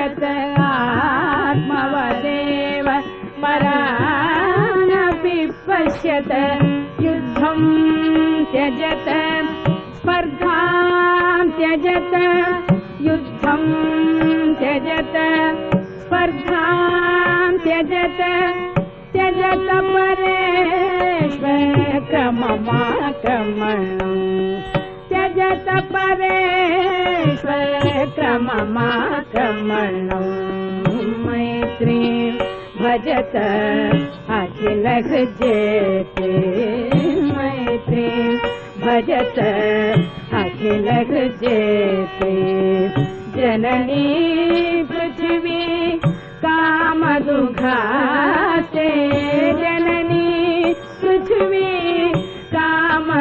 त्यजत आत्मवदेव परानपि पश्यत युद्धं त्यजत स्पर्धां त्यजत युद्धं त्यजत स्पर्धां त्यजत त्यजत परेश्वर क्रममाक्रमणम् त्यजत परेश्वर क्रममाक्रमणम् मैत्रीं भजत अखिल जेते मैत्रीं भजत अखिल जेते जननी पृथ्वी कामदुघाते